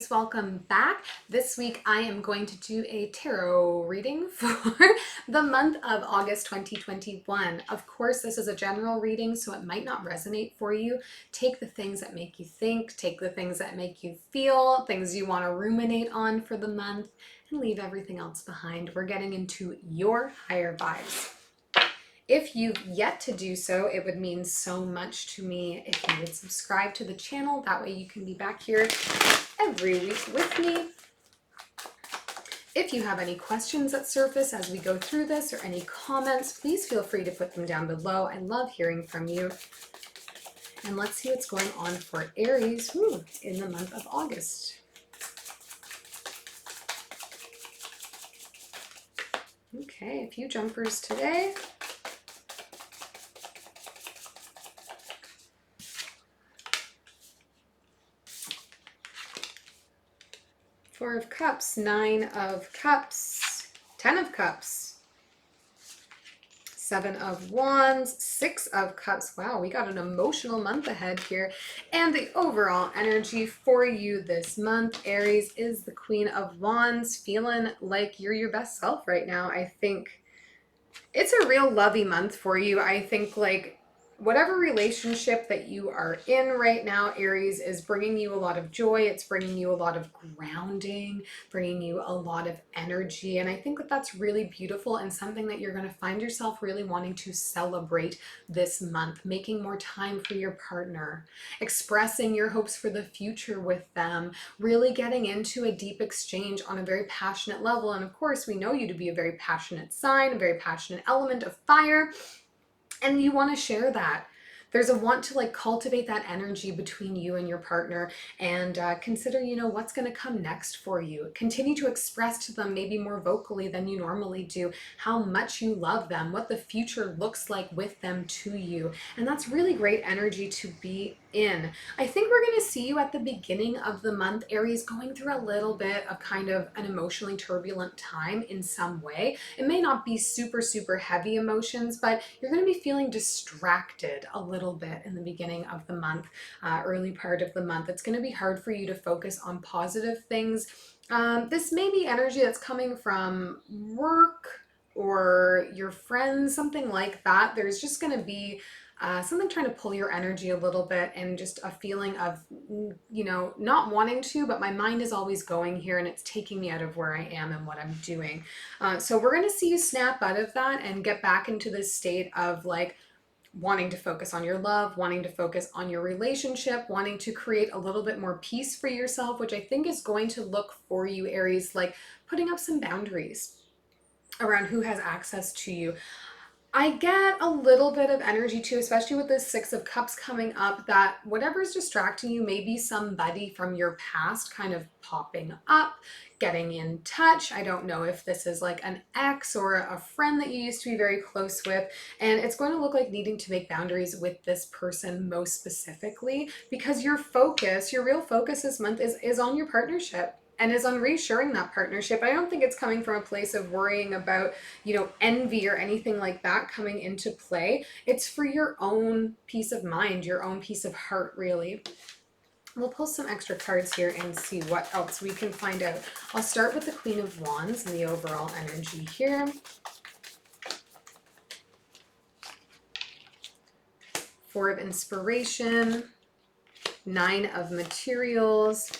Welcome back. This week I am going to do a tarot reading for the month of August 2021. Of course, this is a general reading, so it might not resonate for you. Take the things that make you think, take the things that make you feel, things you want to ruminate on for the month, and leave everything else behind. We're getting into your higher vibes. If you've yet to do so, it would mean so much to me if you would subscribe to the channel. That way you can be back here every week with me. If you have any questions that surface as we go through this or any comments, please feel free to put them down below. I love hearing from you. And let's see what's going on for Aries in the month of August. Okay, a few jumpers today. Four of Cups, Nine of Cups, Ten of Cups, Seven of Wands, Six of Cups. Wow, we got an emotional month ahead here. And the overall energy for you this month, Aries, is the Queen of Wands, feeling like you're your best self right now. I think it's a real lovey month for you. I think like whatever relationship that you are in right now, Aries, is bringing you a lot of joy. It's bringing you a lot of grounding, bringing you a lot of energy. And I think that that's really beautiful and something that you're going to find yourself really wanting to celebrate this month, making more time for your partner, expressing your hopes for the future with them, really getting into a deep exchange on a very passionate level. And of course, we know you to be a very passionate sign, a very passionate element of fire. And you want to share that. There's a want to like cultivate that energy between you and your partner and consider, what's going to come next for you. Continue to express to them maybe more vocally than you normally do how much you love them, what the future looks like with them to you. And that's really great energy to be in. I think we're going to see you at the beginning of the month, Aries, going through a little bit of kind of an emotionally turbulent time in some way. It may not be super, super heavy emotions, but you're going to be feeling distracted a little bit in the beginning of the month, early part of the month. It's going to be hard for you to focus on positive things. This may be energy that's coming from work or your friends, something like that. There's just going to be something trying to pull your energy a little bit and just a feeling of, not wanting to, but my mind is always going here and it's taking me out of where I am and what I'm doing. So we're going to see you snap out of that and get back into this state of like wanting to focus on your love, wanting to focus on your relationship, wanting to create a little bit more peace for yourself, which I think is going to look for you, Aries, like putting up some boundaries around who has access to you. I get a little bit of energy too, especially with this Six of Cups coming up, that whatever's distracting you may be somebody from your past kind of popping up, getting in touch. I don't know if this is like an ex or a friend that you used to be very close with. And it's going to look like needing to make boundaries with this person most specifically, because your focus, your real focus this month is on your partnership and is on reassuring that partnership. I don't think it's coming from a place of worrying about, envy or anything like that coming into play. It's for your own peace of mind, your own peace of heart, really. We'll pull some extra cards here and see what else we can find out. I'll start with the Queen of Wands and the overall energy here. Four of Inspiration, Nine of Materials,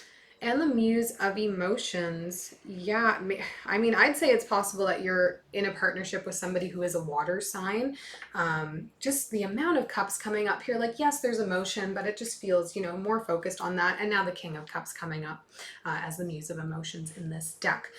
and the Muse of Emotions. Yeah, I mean, I'd say it's possible that you're in a partnership with somebody who is a water sign. Just the amount of cups coming up here, like, yes, there's emotion, but it just feels, more focused on that. And now the King of Cups coming up as the Muse of Emotions in this deck.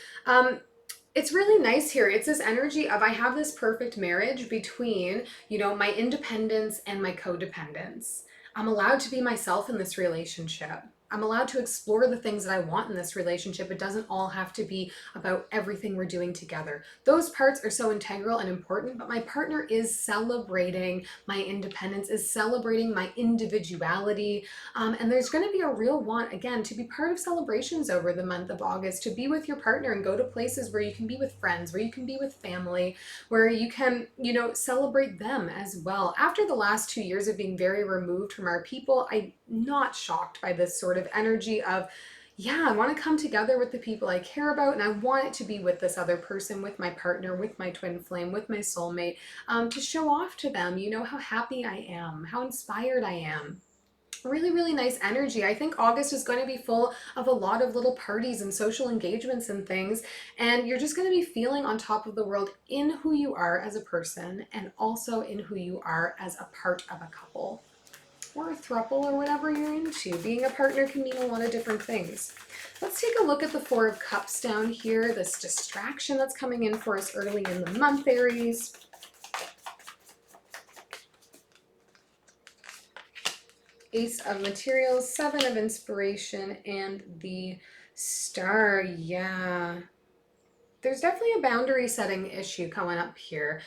It's really nice here. It's this energy of I have this perfect marriage between, my independence and my codependence. I'm allowed to be myself in this relationship. I'm allowed to explore the things that I want in this relationship. It doesn't all have to be about everything we're doing together. Those parts are so integral and important, but my partner is celebrating my independence, is celebrating my individuality. And there's going to be a real want, again, to be part of celebrations over the month of August, to be with your partner and go to places where you can be with friends, where you can be with family, where you can, celebrate them as well. After the last 2 years of being very removed from our people, I'm not shocked by this sort of energy of, yeah, I want to come together with the people I care about, and I want it to be with this other person, with my partner, with my twin flame, with my soulmate, to show off to them, how happy I am, how inspired I am. Really, really nice energy. I think August is going to be full of a lot of little parties and social engagements and things, and you're just going to be feeling on top of the world in who you are as a person and also in who you are as a part of a couple or a throuple or whatever you're into. Being a partner can mean a lot of different things. Let's take a look at the Four of Cups down here, this distraction that's coming in for us early in the month, Aries. Ace of Materials, Seven of Inspiration, and the Star. Yeah. There's definitely a boundary setting issue coming up here.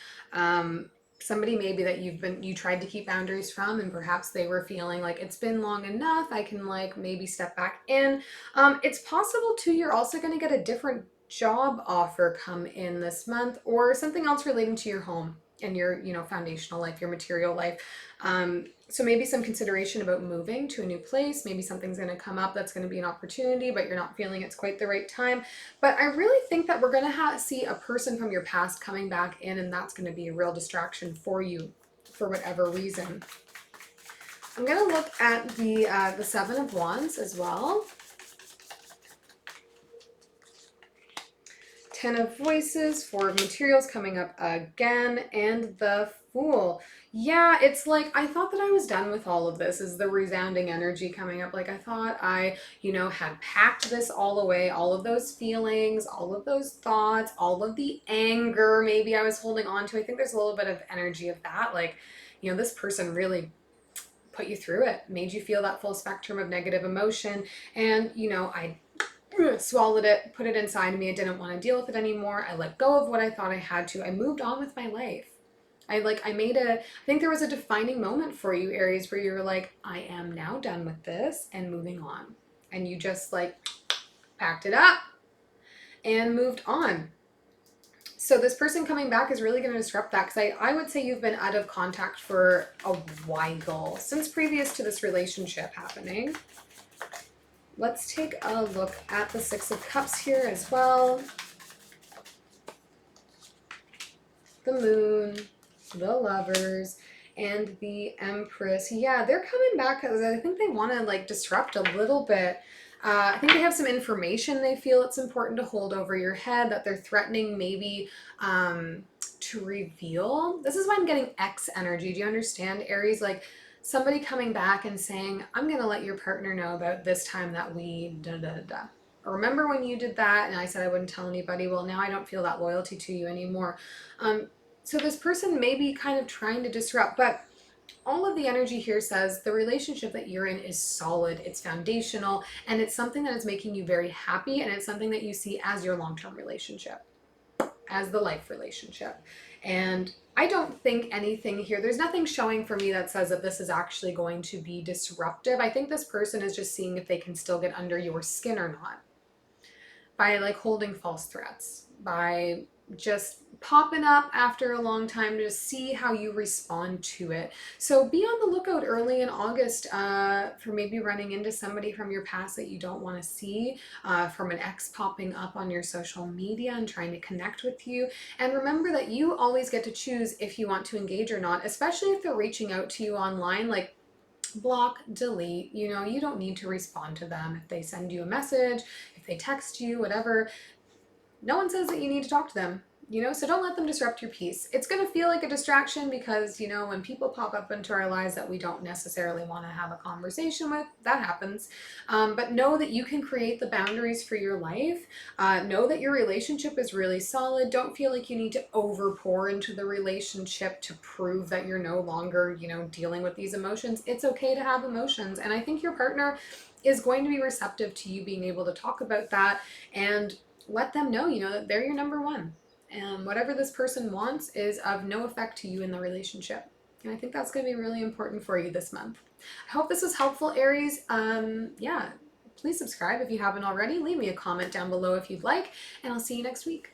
Somebody maybe that you tried to keep boundaries from, and perhaps they were feeling like it's been long enough, I can like maybe step back in. It's possible too you're also going to get a different job offer come in this month, or something else relating to your home and your foundational life, your material life. So maybe some consideration about moving to a new place. Maybe something's going to come up that's going to be an opportunity, but you're not feeling it's quite the right time. But I really think that we're going to see a person from your past coming back in, and that's going to be a real distraction for you for whatever reason. I'm going to look at the Seven of Wands as well. Ten of Voices, Four of Materials coming up again, and the Fool. Yeah, it's like I thought that I was done with all of this, is the resounding energy coming up. Like I thought I, had packed this all away, all of those feelings, all of those thoughts, all of the anger maybe I was holding on to. I think there's a little bit of energy of that. Like, this person really put you through it, made you feel that full spectrum of negative emotion. And, I swallowed it, put it inside of me. I didn't want to deal with it anymore. I let go of what I thought I had to. I moved on with my life. I think there was a defining moment for you, Aries, where you were like, I am now done with this and moving on. And you just like packed it up and moved on. So this person coming back is really going to disrupt that, because I would say you've been out of contact for a while, since previous to this relationship happening. Let's take a look at the Six of Cups here as well. The Moon, the Lovers, and the Empress. Yeah, they're coming back because I think they want to like disrupt a little bit. I think they have some information they feel it's important to hold over your head, that they're threatening maybe to reveal. This is why I'm getting X energy. Do you understand, Aries? Like somebody coming back and saying, I'm going to let your partner know about this time that we da-da-da. Remember when you did that and I said I wouldn't tell anybody? Well, now I don't feel that loyalty to you anymore. So this person may be kind of trying to disrupt, but all of the energy here says the relationship that you're in is solid, it's foundational, and it's something that is making you very happy, and it's something that you see as your long-term relationship, as the life relationship. And I don't think anything here, there's nothing showing for me that says that this is actually going to be disruptive. I think this person is just seeing if they can still get under your skin or not, by like holding false threats, by just popping up after a long time to see how you respond to it. So be on the lookout early in August for maybe running into somebody from your past that you don't want to see, from an ex popping up on your social media and trying to connect with you. And remember that you always get to choose if you want to engage or not, especially if they're reaching out to you online. Like, block, delete, you don't need to respond to them. If they send you a message, if they text you, whatever, no one says that you need to talk to them, so don't let them disrupt your peace. It's going to feel like a distraction because, when people pop up into our lives that we don't necessarily want to have a conversation with, that happens. But know that you can create the boundaries for your life. Know that your relationship is really solid. Don't feel like you need to overpour into the relationship to prove that you're no longer, dealing with these emotions. It's okay to have emotions. And I think your partner is going to be receptive to you being able to talk about that and let them know, that they're your number one. And whatever this person wants is of no effect to you in the relationship. And I think that's going to be really important for you this month. I hope this was helpful, Aries. Yeah, please subscribe if you haven't already. Leave me a comment down below if you'd like, and I'll see you next week.